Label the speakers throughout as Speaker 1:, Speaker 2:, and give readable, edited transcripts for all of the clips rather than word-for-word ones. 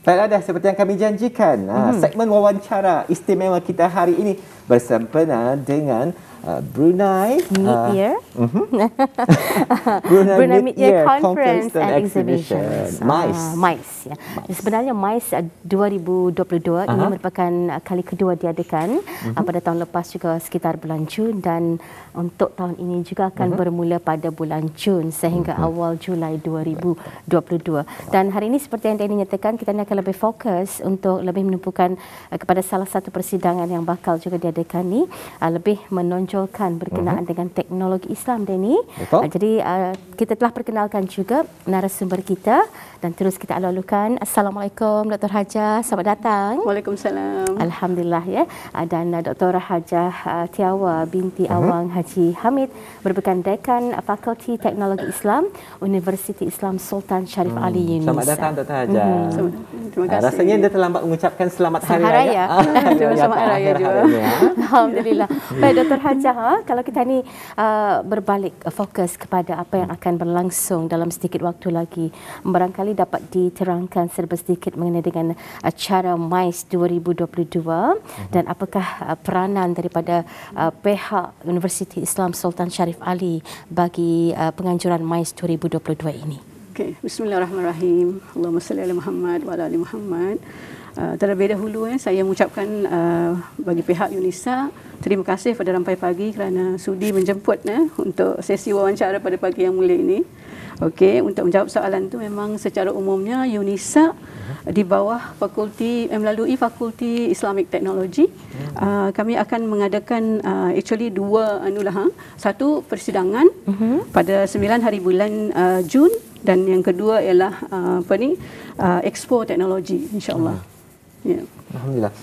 Speaker 1: Baiklah, dah seperti yang kami janjikan, segmen wawancara istimewa kita hari ini bersempena dengan Brunei
Speaker 2: Mid-Year
Speaker 1: Brunei
Speaker 2: Mid-Year Conference and
Speaker 1: Exhibition.
Speaker 2: MICE. Ya. Sebenarnya MICE 2022 ini merupakan kali kedua diadakan. Pada tahun lepas juga sekitar bulan Jun, dan untuk tahun ini juga akan bermula pada bulan Jun sehingga awal Julai 2022. Dan hari ini seperti yang Danny nyatakan, kita akan lebih fokus untuk lebih menumpukan kepada salah satu persidangan yang bakal juga diadakan ni, lebih menonjolkan berkenaan dengan teknologi Islam, Danny. Jadi kita telah perkenalkan juga narasumber kita dan terus kita alulukan. Assalamualaikum Dr. Hajah, selamat datang.
Speaker 3: Waalaikumsalam.
Speaker 2: Alhamdulillah ya. Dan Dr. Hajah Tiawa binti Awang Haji Hamid merupakan Dekan Fakulti Teknologi Islam Universiti Islam Sultan Syarif Ali Yunus.
Speaker 1: Selamat datang Dr. Hajah.
Speaker 3: Terima kasih.
Speaker 1: Rasanya dia terlambat mengucapkan selamat hari raya.
Speaker 3: Selamat hari raya juga.
Speaker 2: Alhamdulillah. Baik Dr. Hajah, kalau kita ni berbalik fokus kepada apa yang akan berlangsung dalam sedikit waktu lagi, barangkali dapat diterangkan serba sedikit mengenai dengan acara MICE 2022 dan apakah peranan daripada pihak Universiti Islam Sultan Syarif Ali bagi penganjuran MICE 2022 ini.
Speaker 3: Okey, bismillahirrahmanirrahim. Allahumma salli ala Muhammad wa ala ali Muhammad. Terlebih dahulu saya mengucapkan bagi pihak UNISA terima kasih pada Rampai Pagi kerana sudi menjemput untuk sesi wawancara pada pagi yang mulia ini. Okey, untuk menjawab soalan itu, memang secara umumnya UNISA di bawah fakulti melalui Fakulti Islamic Technology kami akan mengadakan actually dua satu persidangan pada 9 hari bulan Jun, dan yang kedua ialah Expo Teknologi, insya-Allah. Ya.
Speaker 1: Alhamdulillah.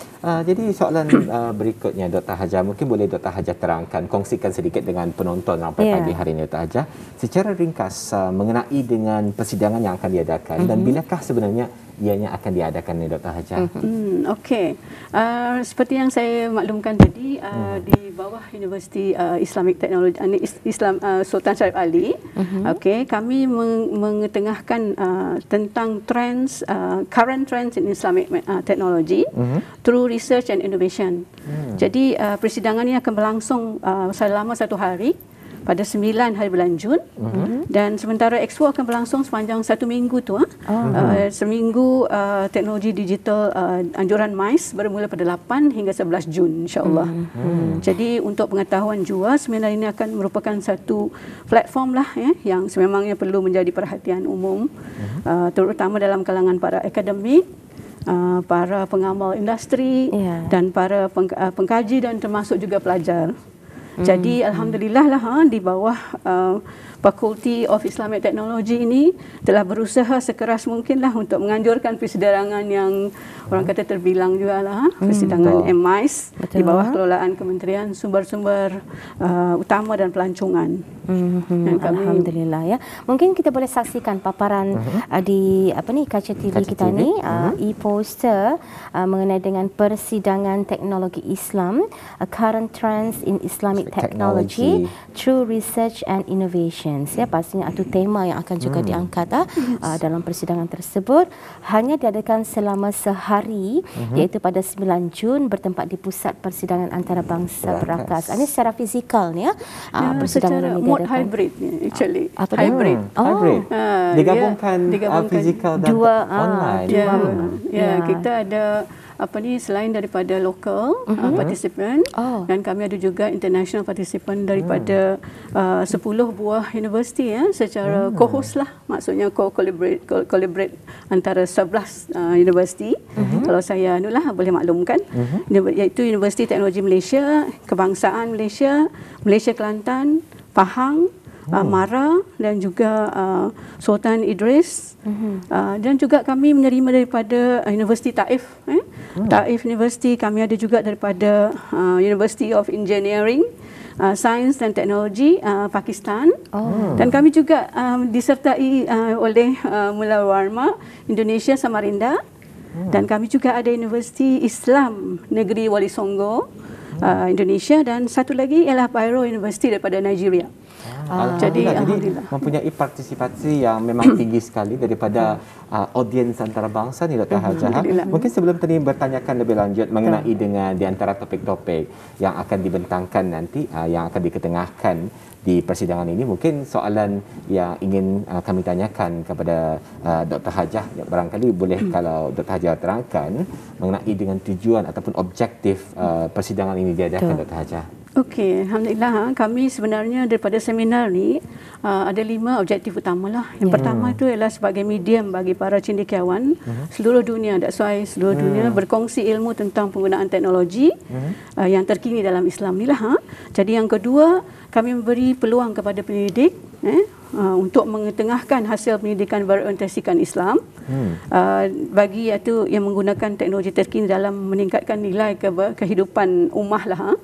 Speaker 1: Jadi soalan berikutnya Dr. Hajah, mungkin boleh Dr. Hajah terangkan, kongsikan sedikit dengan penonton Rampai Pagi hari ini Dr. Hajah, secara ringkas mengenai dengan persidangan yang akan diadakan dan bilakah sebenarnya ianya akan diadakan ni Dr. Hajah?
Speaker 3: Okey. Seperti yang saya maklumkan tadi, di bawah Universiti Islamic Technology Islam Sultan Syarif Ali, okey, kami mengetengahkan tentang trends, current trends in Islamic technology through research and innovation. Jadi persidangan ini akan berlangsung selama 1 hari pada 9 hari bulan Jun, dan sementara Expo akan berlangsung sepanjang 1 minggu tu. Seminggu teknologi digital anjuran MICE bermula pada 8 hingga 11 Jun, insya-Allah. Jadi untuk pengetahuan jua, seminar ini akan merupakan satu platform lah yang sememangnya perlu menjadi perhatian umum, terutama dalam kalangan para akademik, para pengamal industri dan para pengkaji dan termasuk juga pelajar. Jadi alhamdulillah lah di bawah Faculty of Islamic Technology ini telah berusaha sekeras mungkinlah untuk menganjurkan persidangan yang orang kata terbilang juga lah, persidangan MICE di bawah kelolaan Kementerian Sumber-Sumber Utama dan Pelancongan.
Speaker 2: Alhamdulillah ya. Mungkin kita boleh saksikan paparan di kaca TV kita ni, e-poster mengenai dengan persidangan teknologi Islam, current trends in Islamic technology through research and innovation. Ya, pastinya itu tema yang akan juga diangkat dalam persidangan tersebut. Hanya diadakan selama sehari, iaitu pada 9 Jun, bertempat di Pusat Persidangan Antarabangsa Berakas. Ini secara fizikal ni persidangan
Speaker 3: secara
Speaker 2: ini
Speaker 3: mode
Speaker 2: diadakan.
Speaker 3: hybrid actually.
Speaker 2: Apa
Speaker 3: hybrid.
Speaker 1: Hybrid. Digabungkan fizikal dan online.
Speaker 3: Kita ada selain daripada local participant, dan kami ada juga international participant daripada 10 buah universiti secara co-host lah, maksudnya collaborate antara 11 universiti. Kalau saya boleh maklumkan, iaitu Universiti Teknologi Malaysia, Kebangsaan Malaysia, Malaysia Kelantan, Pahang, Mara dan juga Sultan Idris, dan juga kami menerima daripada Universiti Taif. Taif University, kami ada juga daripada University of Engineering, Science dan Teknologi Pakistan, dan kami juga disertai oleh Mula Warma Indonesia Samarinda, dan kami juga ada Universiti Islam Negeri Wali Songo Indonesia, dan satu lagi ialah Bayero University daripada Nigeria. Jadi
Speaker 1: Alhamdulillah. Mempunyai partisipasi yang memang tinggi sekali daripada audiens antarabangsa ni Dr. Hajah. Mungkin sebelum tadi bertanyakan lebih lanjut mengenai dengan di antara topik-topik yang akan dibentangkan nanti, yang akan diketengahkan di persidangan ini, mungkin soalan yang ingin kami tanyakan kepada Dr. Hajah, barangkali boleh kalau Dr. Hajah terangkan mengenai dengan tujuan ataupun objektif persidangan ini diadakan, Dr. Hajah.
Speaker 3: Okey, alhamdulillah kami sebenarnya daripada seminar ni ada 5 objektif utamalah. Yang pertama itu ialah sebagai medium bagi para cendekiawan seluruh dunia, that's why seluruh dunia berkongsi ilmu tentang penggunaan teknologi yang terkini dalam Islam ni lah. Jadi yang kedua, kami memberi peluang kepada pendidik untuk mengetengahkan hasil pendidikan berorientasikan Islam bagi iaitu yang menggunakan teknologi terkini dalam meningkatkan nilai kehidupan ummah lah.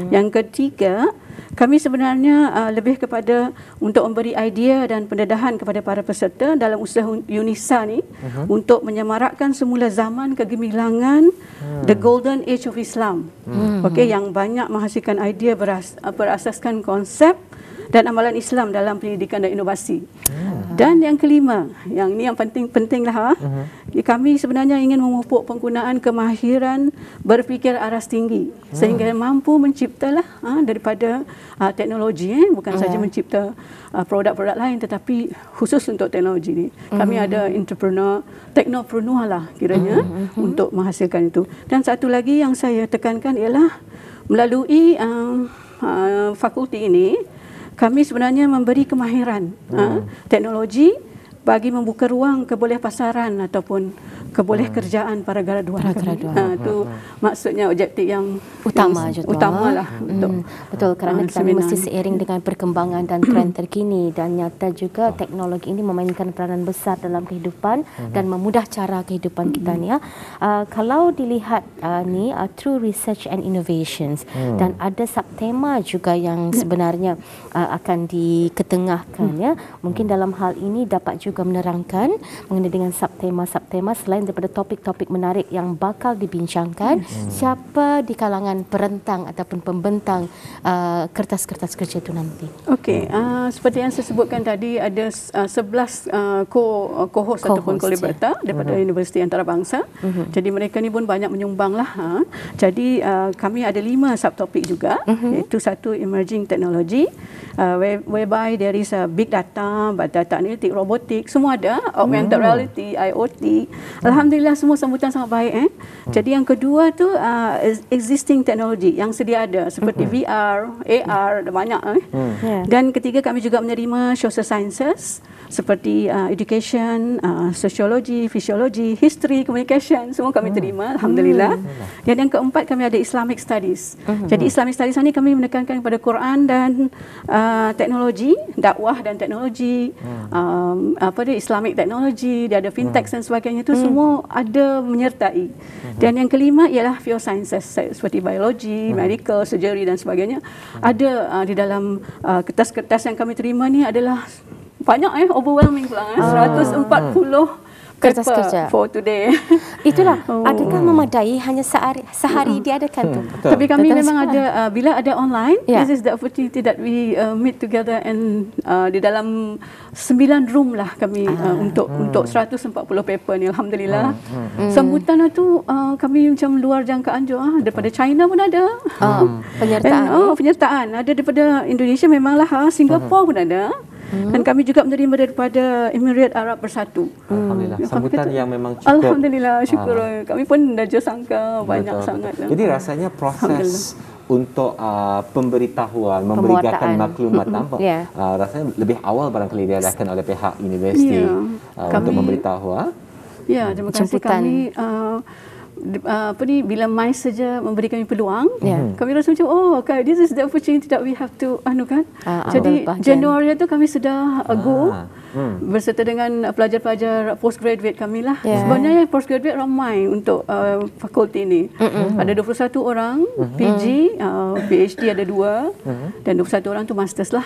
Speaker 3: Yang ketiga, kami sebenarnya lebih kepada untuk memberi idea dan pendedahan kepada para peserta dalam usaha UNISA ni untuk menyemarakkan semula zaman kegemilangan the golden age of Islam. Okey, yang banyak menghasilkan idea berasaskan konsep dan amalan Islam dalam pendidikan dan inovasi. Dan yang kelima, yang ini yang penting-pentinglah, kami sebenarnya ingin memupuk penggunaan kemahiran berfikir aras tinggi sehingga mampu menciptalah daripada teknologi, bukan saja mencipta produk-produk lain tetapi khusus untuk teknologi ni. Kami ada entrepreneur, teknopreneur lah kiranya untuk menghasilkan itu. Dan satu lagi yang saya tekankan ialah melalui fakulti ini kami sebenarnya memberi kemahiran teknologi bagi membuka ruang kebolehpasaran ataupun kebolehkerjaan para graduan. Itu maksudnya objektif yang utamalah.
Speaker 2: Betul, kerana kita mesti seiring dengan perkembangan dan trend terkini, dan nyata juga teknologi ini memainkan peranan besar dalam kehidupan dan memudah cara kehidupan kita ni. Kalau dilihat ni True Research and Innovations, dan ada subtema juga yang sebenarnya akan diketengahkan ya. Mungkin dalam hal ini dapat juga menerangkan mengenai dengan subtema-subtema selain daripada topik-topik menarik yang bakal dibincangkan, siapa di kalangan perentang ataupun pembentang kertas-kertas kerja itu nanti.
Speaker 3: Okey, seperti yang saya sebutkan tadi, ada 11 co-host ataupun collaborator daripada Universiti Antarabangsa. Jadi mereka ni pun banyak menyumbang lah. Jadi kami ada 5 subtopik juga, iaitu satu emerging technology, whereby there is big data, data analitik, robotik, semua ada, augmented reality, IoT. Alhamdulillah semua sambutan sangat baik. Jadi yang kedua tu existing technology yang sedia ada seperti VR, AR, banyak. Dan ketiga, kami juga menerima social sciences seperti education, sociology, physiology, history, communication, semua kami terima, alhamdulillah. Dan yang keempat, kami ada Islamic studies. Jadi Islamic studies ni kami menekankan kepada Quran dan teknologi, dakwah dan teknologi, Islamic technology, dia ada fintech dan sebagainya, itu semua ada menyertai. Dan yang kelima ialah pure sciences seperti biologi, medical, surgery dan sebagainya. Ada di dalam kertas-kertas yang kami terima ni adalah banyak overwhelming pula 140
Speaker 2: kertas kerja
Speaker 3: for today.
Speaker 2: Itulah, adakah memadai hanya sehari diadakan tu?
Speaker 3: Tapi kami memang ada, bila ada online, this is the opportunity that we meet together and di dalam 9 room lah kami untuk 140 paper ni, alhamdulillah. Sambutan tu kami macam luar jangkaan juga, daripada China pun ada. Penyertaan ada daripada Indonesia memanglah, Singapura pun ada. Dan kami juga menerima daripada Emirat Arab Bersatu.
Speaker 1: Alhamdulillah, sambutan yang memang cukup.
Speaker 3: Alhamdulillah, syukur. Kami pun dah sangka banyak sangat.
Speaker 1: Jadi rasanya proses untuk pemberitahuan, memberikan maklumat rasanya lebih awal barangkali diadakan oleh pihak universiti untuk memberitahu. Ya, terima kasih. Kami
Speaker 3: bila MICE saja memberi kami peluang, kami rasa macam okay, this is the opportunity that we have to jadi Januari itu kami sudah go berserta dengan pelajar-pelajar postgraduate kami lah. Sebenarnya postgraduate ramai untuk fakulti ini. Ada 21 orang PG, PhD ada 2 dan 21 orang tu masters lah.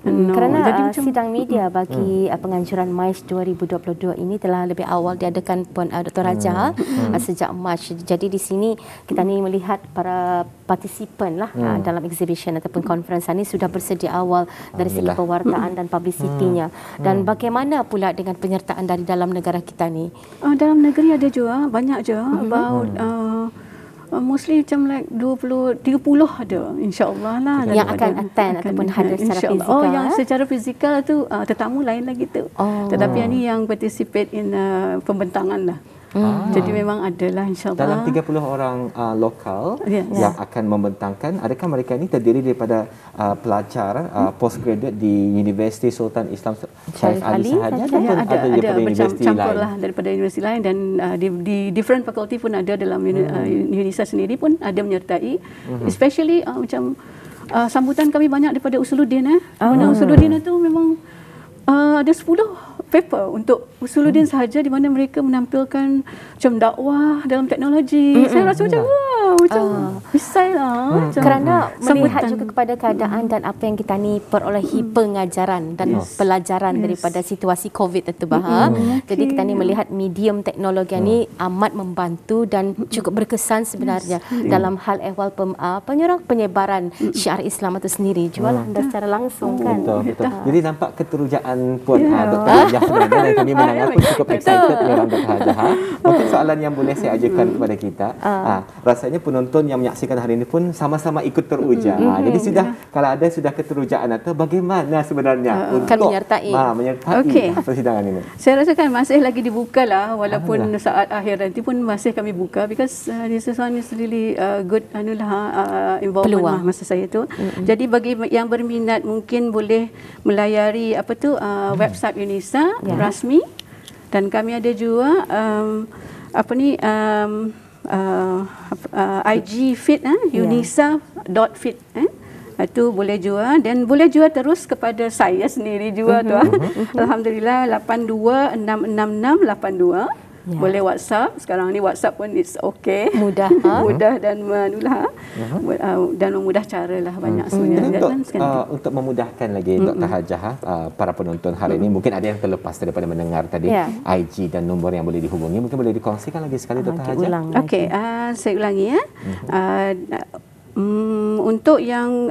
Speaker 2: Kerana sidang media bagi penganjuran MICE 2022 ini telah lebih awal diadakan pun Dr. Raja sejak Mac. Jadi di sini kita ni melihat para partisipan lah dalam exhibition ataupun conference ini sudah bersedia awal dari segi pewartaan dan publicity-nya. Dan bagaimana pula dengan penyertaan dari dalam negara kita ni?
Speaker 3: Dalam negeri ada juga, banyak je. About mostly macam like 20, 30 ada, insya-Allah lah.
Speaker 2: Yang akan attend ataupun hadir secara fizikal.
Speaker 3: Yang secara fizikal tu tetamu lain lagi tu. Tetapi yang ni yang participate in pembentangan lah. Jadi memang adalah insya-Allah.
Speaker 1: Dalam 30 orang lokal yang akan membentangkan, adakah mereka ini terdiri daripada pelajar postgraduate di Universiti Sultan Islam Syarif Ali sahaja ataupun ada daripada universiti lain?
Speaker 3: Lah daripada universiti lain dan di different faculty pun ada dalam UNISA sendiri pun ada menyertai. Especially macam sambutan kami banyak daripada Usuluddin Mana Usuluddin itu memang ada 10 paper untuk Usuluddin sahaja di mana mereka menampilkan macam dakwah dalam teknologi. Saya rasa macam macam misal lah.
Speaker 2: Kerana melihat juga kepada keadaan dan apa yang kita ni perolehi pengajaran dan pelajaran daripada situasi COVID itu Jadi kita ni melihat medium teknologi ni amat membantu dan cukup berkesan sebenarnya dalam hal ehwal penyebaran syiar Islam itu sendiri. Jualah anda secara langsung kan.
Speaker 1: Betul. Jadi nampak keterujakan pun Dr. Hajah sebenarnya dan kami mendengar pun cukup excited dengan Dr. Hajah. Mungkin soalan yang boleh saya ajukan kepada kita, rasanya penonton yang menyaksikan hari ini pun sama-sama ikut teruja. Jadi kalau ada keterujaan atau bagaimana sebenarnya untuk menyertai persidangan ini?
Speaker 3: Saya rasa kan masih lagi dibuka lah, walaupun saat akhir nanti pun masih kami buka because this is one is really good involvement lah masa saya tu. Jadi bagi yang berminat mungkin boleh melayari website UNISA rasmi, dan kami ada juga IG feed unisa.feed itu boleh juga, dan boleh juga terus kepada saya sendiri juga Alhamdulillah 82666682. Boleh WhatsApp. Sekarang ni WhatsApp pun it's okay.
Speaker 2: Mudah.
Speaker 3: Mudah dan dan memudah cara lah banyak sebenarnya.
Speaker 1: Untuk memudahkan lagi Dr. Hajah, para penonton hari ini mungkin ada yang terlepas daripada mendengar tadi IG dan nombor yang boleh dihubungi. Mungkin boleh dikongsikan lagi sekali Dr. Hajah.
Speaker 3: Okey, saya ulangi untuk yang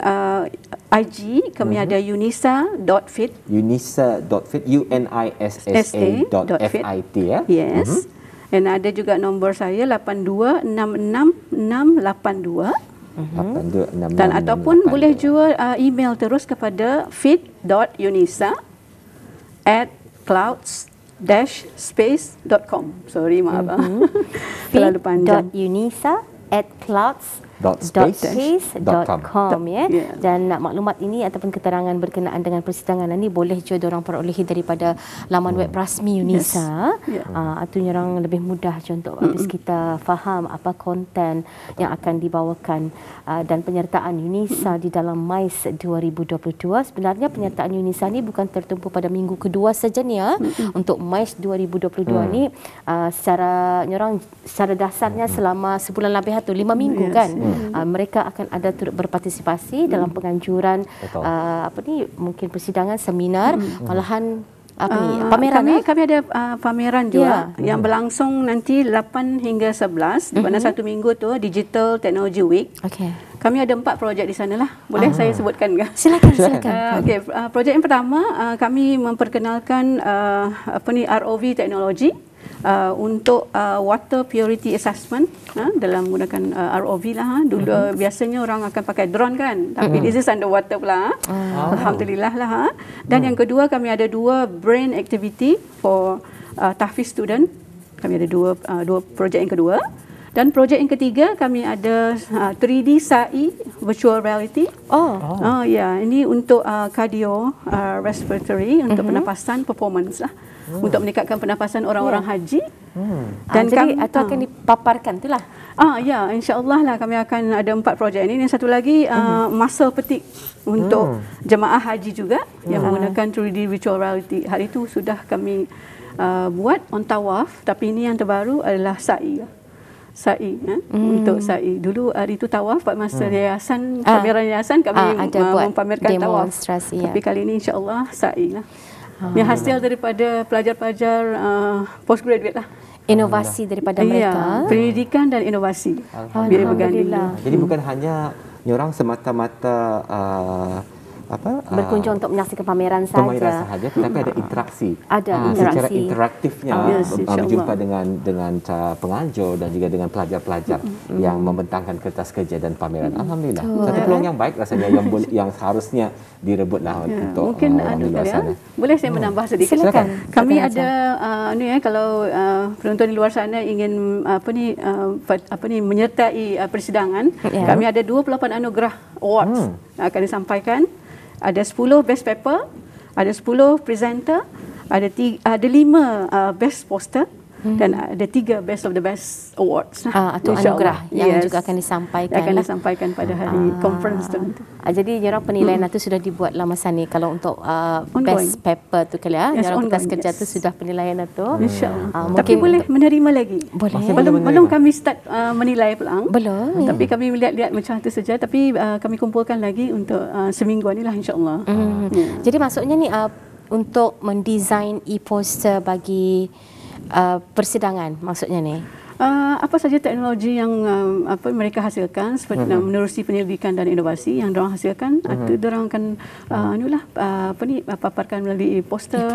Speaker 3: IG kami ada unisa.fit.
Speaker 1: Unisa.fit, UNISSA.FIT
Speaker 3: Yes. Dan ada juga nombor saya 82666682. Dan ataupun boleh juga email terus kepada fit.unisa@clouds-space.com. Sorry, maaf. Terlalu panjang.
Speaker 2: fit.unisa@clouds.space.com dan maklumat ini ataupun keterangan berkenaan dengan persidangan ini boleh juga diorang perolehi daripada laman web rasmi UNISA. Itu orang lebih mudah untuk habis kita faham apa konten yang akan dibawakan dan penyertaan UNISA di dalam MICE 2022. Sebenarnya penyertaan UNISA ni bukan tertumpu pada minggu kedua saja ni untuk MICE 2022 ni secara dasarnya selama sebulan lebih atau 5 minggu kan. Mereka akan ada turut berpartisipasi dalam penganjuran mungkin persidangan, seminar, malahan pameran.
Speaker 3: Kami ada pameran juga yang berlangsung nanti 8 hingga 11 di mana satu minggu tu Digital Technology Week. Kami ada 4 projek di sana lah. Boleh saya sebutkan ke?
Speaker 2: Silakan.
Speaker 3: Projek yang pertama kami memperkenalkan ROV teknologi untuk water purity assessment dalam menggunakan ROV lah. Dulu biasanya orang akan pakai drone kan, tapi this is underwater pula. Alhamdulillah lah. Dan yang kedua kami ada 2 brain activity for tahfiz student. Kami ada dua projek yang kedua. Dan projek yang ketiga kami ada 3D SAI virtual reality. Ini untuk cardio respiratory, untuk pernafasan performance lah. Untuk meningkatkan pernafasan orang-orang haji.
Speaker 2: Dan jadi itu akan dipaparkan itulah.
Speaker 3: Ya, insya-Allah lah kami akan ada 4 projek ini. Yang satu lagi masa petik untuk jemaah haji juga yang menggunakan 3D virtual reality. Hari itu sudah kami buat on tawaf, tapi ini yang terbaru adalah sa'i. Untuk sa'i. Dulu hari itu tawaf pada masa yayasan, pameran yayasan kami mempamerkan tawaf. Tapi kali ini insya-Allah sa'i lah. Yang hasil daripada pelajar-pelajar postgraduate lah.
Speaker 2: Inovasi daripada mereka.
Speaker 3: Pendidikan dan inovasi.
Speaker 2: Alhamdulillah.
Speaker 1: Jadi bukan hanya orang semata-mata
Speaker 2: berkunjung untuk menyaksikan pameran sahaja,
Speaker 1: tetapi ada interaksi.
Speaker 2: Ada interaksi.
Speaker 1: Secara interaktifnya berjumpa dengan pengajar dan juga dengan pelajar-pelajar yang membentangkan kertas kerja dan pameran. Alhamdulillah. Satu peluang yang baik rasanya yang seharusnya direbutlah untuk
Speaker 3: mungkin
Speaker 1: orang di luar sana.
Speaker 3: Boleh saya menambah sedikit?
Speaker 2: Silakan.
Speaker 3: Kami ada kalau penonton di luar sana ingin menyertai persidangan, kami ada 28 anugerah awards akan disampaikan. Ada 10 best paper, ada 10 presenter, ada 5 best poster dan ada 3 best of the best awards.
Speaker 2: Atau anugerah yang juga akan disampaikan.
Speaker 3: Akan disampaikan pada hari conference tu.
Speaker 2: Jadi orang penilaian itu sudah dibuat lah masa ni. Kalau untuk best paper tu kali orang kertas kerja tu sudah penilaian itu.
Speaker 3: InsyaAllah. Tapi boleh menerima lagi. Belum kami start menilai pelang.
Speaker 2: Belum.
Speaker 3: Tapi kami lihat macam itu saja. Tapi kami kumpulkan lagi untuk seminggu ni lah insyaAllah.
Speaker 2: Jadi maksudnya ni untuk mendesain e-poster bagi persidangan maksudnya ni.
Speaker 3: Apa saja teknologi yang mereka hasilkan seperti menerusi penyelidikan dan inovasi yang diorang hasilkan, diorang akan paparkan melalui poster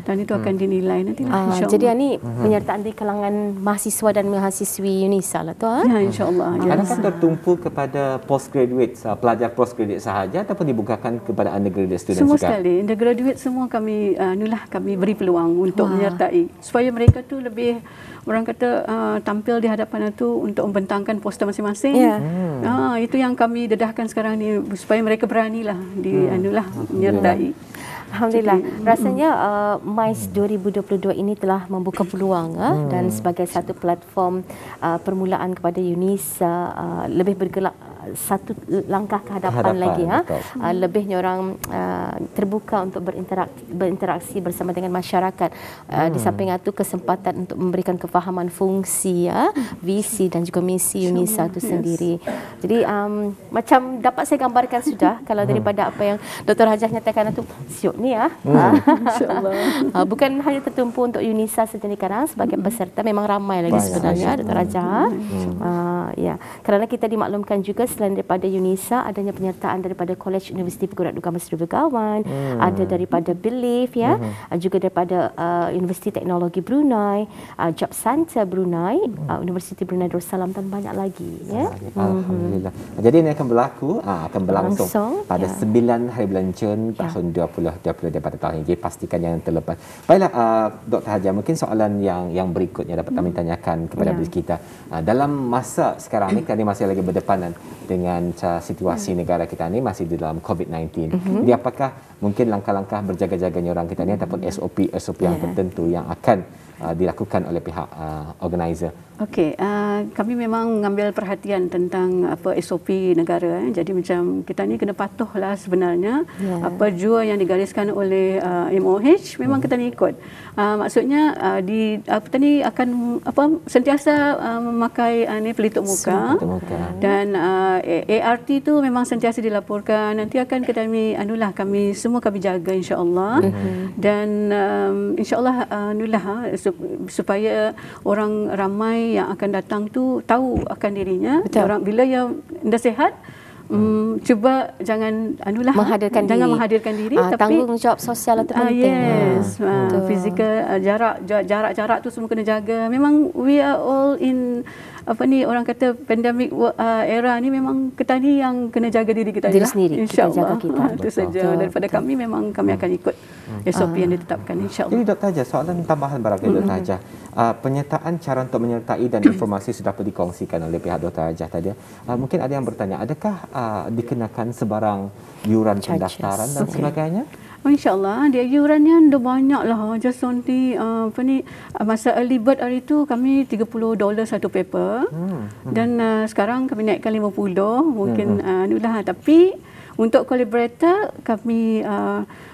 Speaker 3: dan itu akan dinilai nanti lah, insyaAllah.
Speaker 2: Jadi ini penyertaan di kalangan mahasiswa dan mahasiswi UNISA lah tu.
Speaker 3: Ya, insyaAllah.
Speaker 1: Adakah tertumpu kepada postgraduate, pelajar postgraduate sahaja ataupun dibukakan kepada undergraduate students
Speaker 3: semua
Speaker 1: juga?
Speaker 3: Semua sekali. Undergraduate semua kami beri peluang untuk menyertai supaya mereka tu lebih orang kata tampil di hadapan itu untuk membentangkan poster masing-masing. Itu yang kami dedahkan sekarang ni supaya mereka beranilah menyertai.
Speaker 2: Alhamdulillah. Rasanya MICE 2022 ini telah membuka peluang dan sebagai satu platform permulaan kepada UNISA lebih bergerak satu langkah ke hadapan lagi. Lebihnya orang terbuka untuk berinteraksi bersama dengan masyarakat. Di samping itu kesempatan untuk memberikan kefahaman fungsi, visi dan juga misi UNISA itu sendiri. Jadi macam dapat saya gambarkan sudah kalau daripada apa yang Dr. Hajah nyatakan itu siuk ni InsyaAllah. Bukan hanya tertumpu untuk UNISA saja ni sekarang sebagai peserta, memang ramai lagi sebenarnya Dr. Hajah. Kerana kita dimaklumkan juga selain daripada UNISA adanya penyertaan daripada College Universiti Perguruan Agama Seri Begawan, ada daripada Belief juga daripada Universiti Teknologi Brunei, Job Center Brunei, Universiti Brunei Darussalam dan banyak lagi
Speaker 1: Alhamdulillah. Jadi ini akan berlangsung pada 9 hari bulan Jun tahun 2020 daripada tahun ini. Pastikan jangan terlepas. Baiklah Dr. Hajah, mungkin soalan yang berikutnya dapat kami tanyakan kepada kita. Dalam masa sekarang ni, kami masih lagi berdepanan dengan situasi negara kita ni masih di dalam COVID-19. Jadi apakah mungkin langkah-langkah berjaga-jaganya orang kita ni ataupun SOP yang tertentu yang akan dilakukan oleh pihak organizer?
Speaker 3: Okey, kami memang mengambil perhatian tentang SOP negara. Jadi macam kita ni kena patuhlah sebenarnya apa jua yang digariskan oleh MOH memang kita ni ikut. Maksudnya akan sentiasa memakai pelitup muka dan ART tu memang sentiasa dilaporkan. Nanti akan kami semua kami jaga insya-Allah. Dan insya-Allah supaya orang ramai yang akan datang tu tahu akan dirinya. Orang bila yang dah sihat, cuba jangan menghadirkan diri tapi
Speaker 2: tanggungjawab sosial itu penting.
Speaker 3: Fizikal jarak tu semua kena jaga. Memang we are all in orang kata pandemic era ni, memang kita ni yang kena jaga diri kita
Speaker 2: sendiri,
Speaker 3: insya-Allah. Itu saja. Daripada
Speaker 2: kami
Speaker 3: kami akan ikut SOP yang ditetapkan insya-Allah.
Speaker 1: Jadi Dr. Hajah, soalan tambahan barangkali Dr. Hajah. Penyertaan cara untuk menyertai dan informasi sudah dikongsikan oleh pihak Dr. Hajah tadi. Mungkin ada yang bertanya, adakah dikenakan sebarang yuran pendaftaran dan sebagainya?
Speaker 3: InsyaAllah dia iurannya dah banyak lah. Just only masa early bird hari tu kami $30 satu paper. Dan sekarang kami naikkan 50 mungkin itulah. Tapi untuk collaborator kami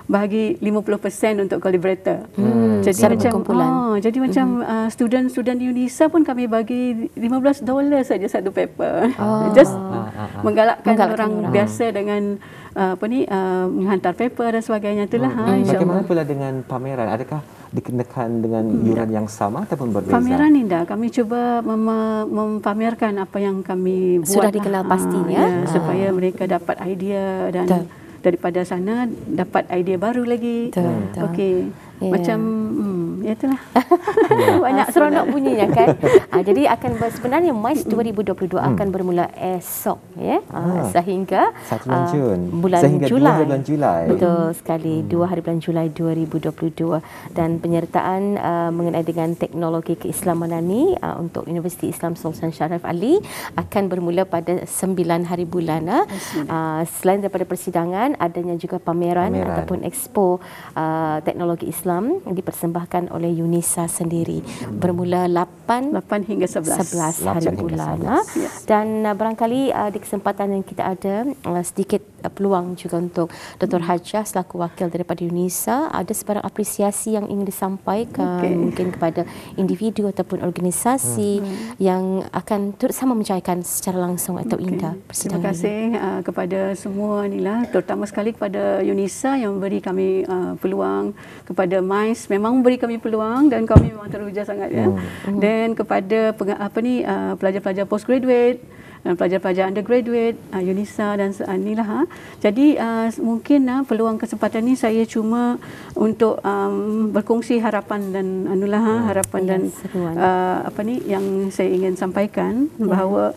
Speaker 3: bahagi 50% untuk collaborator. Jadi macam student UNISA pun kami bagi $15 saja satu paper. Just menggalakkan orang biasa dengan menghantar paper dan sebagainya itulah.
Speaker 1: Bagaimana pula dengan pameran? Adakah dikenakan dengan iuran yang sama ataupun berbeza?
Speaker 3: Pameran indah. Kami cuba mempamerkan apa yang kami buat.
Speaker 2: Sudah dikenal pastinya.
Speaker 3: Supaya mereka dapat idea dan daripada sana dapat idea baru lagi. Okey. Macam itulah.
Speaker 2: Banyak seronok bunyinya kan. Jadi sebenarnya MICE 2022 akan bermula esok ya. Sehingga
Speaker 1: 1 bulan Jun.
Speaker 2: Sehingga
Speaker 1: Julai. 2 hari bulan Julai.
Speaker 2: Betul sekali. 2 hari bulan Julai 2022 dan penyertaan mengenai dengan teknologi keislaman ini untuk Universiti Islam Sultan Syarif Ali akan bermula pada 9 hari bulan. Selain daripada persidangan, adanya juga pameran. Ataupun expo teknologi Islam dipersembahkan oleh UNISA sendiri bermula 8
Speaker 3: hingga 11
Speaker 2: hari bulan. Dan barangkali di kesempatan yang kita ada sedikit peluang juga untuk Dr. Hajah selaku wakil daripada UNISA, ada sebarang apresiasi yang ingin disampaikan mungkin kepada individu ataupun organisasi yang akan turut sama mencairkan secara langsung atau indah persidangan.
Speaker 3: Terima kasih kepada semua inilah, terutama sekali kepada UNISA yang memberi kami peluang, kepada MICE memang memberi kami peluang dan kami memang teruja sangat ya. Dan kepada pelajar-pelajar postgraduate, pelajar-pelajar undergraduate, UNISA dan inilah. Jadi mungkin peluang kesempatan ini saya cuma untuk berkongsi harapan dan harapan dan yang saya ingin sampaikan bahawa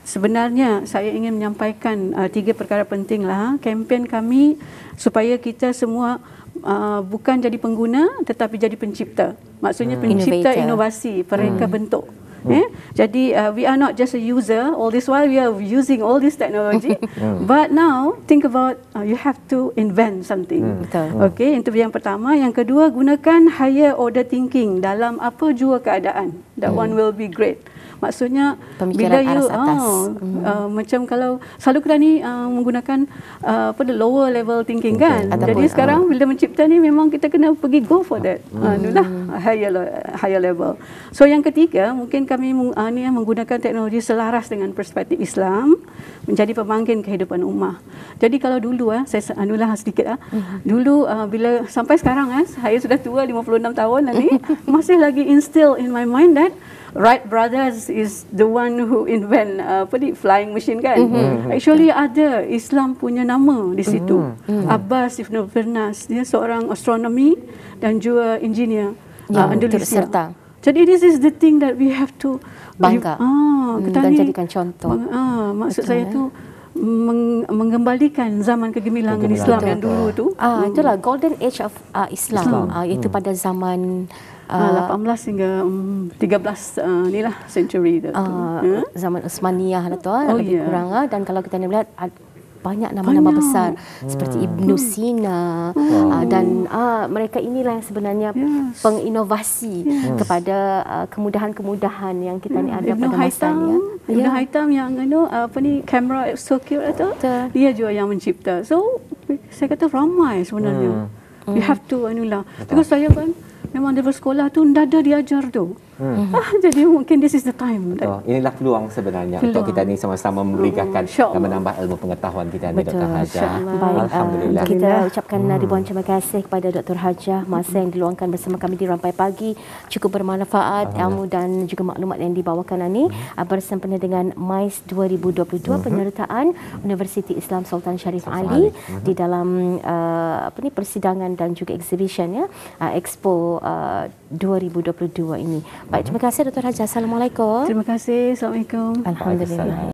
Speaker 3: sebenarnya saya ingin menyampaikan 3 perkara penting lah. Kempen kami supaya kita semua bukan jadi pengguna tetapi jadi pencipta. Maksudnya pencipta inovasi, mereka bentuk. Jadi we are not just a user. All this while we are using all this technology, but now think about you have to invent something. Okay, itu yang pertama. Yang kedua, gunakan higher order thinking dalam apa jua keadaan. That one will be great. Maksudnya bila you macam kalau selalu kita ni menggunakan lower level thinking kan. Jadi sekarang bila mencipta ni memang kita kena pergi go for that. Itulah higher level. So yang ketiga, mungkin kami menggunakan teknologi selaras dengan perspektif Islam menjadi pemangkin kehidupan ummah. Jadi kalau dulu saya sedikit dulu bila sampai sekarang saya sudah tua 56 tahun ni masih lagi instill in my mind that Wright brothers is the one who invent flying machine kan. Actually ada Islam punya nama di situ. Abbas Ibn Firnas, dia seorang astronomi dan juga engineer Andalusia. Jadi this is the thing that we have to
Speaker 2: bangga dan jadikan contoh.
Speaker 3: Maksud saya tu mengembalikan zaman kegemilangan Islam yang dulu tu.
Speaker 2: Itulah golden age of Islam. Iaitu pada zaman
Speaker 3: 18 hingga 13 inilah century tu.
Speaker 2: Zaman Uthmaniyah lebih kurang. Dan kalau kita melihat banyak nama-nama besar seperti Ibn Sina dan mereka inilah yang sebenarnya penginovasi kepada kemudahan-kemudahan yang kita ni ada pada masanya.
Speaker 3: Ibn Haytham yang kamera circuit itu dia juga yang mencipta. So saya kata ramai sebenarnya. You have to because saya kan memang dari sekolah tu dah ada diajar tu. Jadi mungkin this is the time.
Speaker 1: Inilah peluang sebenarnya untuk kita ni sama-sama memberikan dan menambah ilmu pengetahuan kita ni, Dr. Hajah. Alhamdulillah.
Speaker 2: Kita ucapkan ribuan terima kasih kepada Dr. Hajah. Masa yang diluangkan bersama kami di Rampai Pagi cukup bermanfaat, ilmu dan juga maklumat yang dibawakan ini bersempena dengan MICE 2022 penyertaan Universiti Islam Sultan Syarif Ali di dalam persidangan dan juga exhibition Expo 2022 ini. Baik, terima kasih Dr. Hajah. Assalamualaikum.
Speaker 3: Terima kasih. Assalamualaikum.
Speaker 2: Alhamdulillah.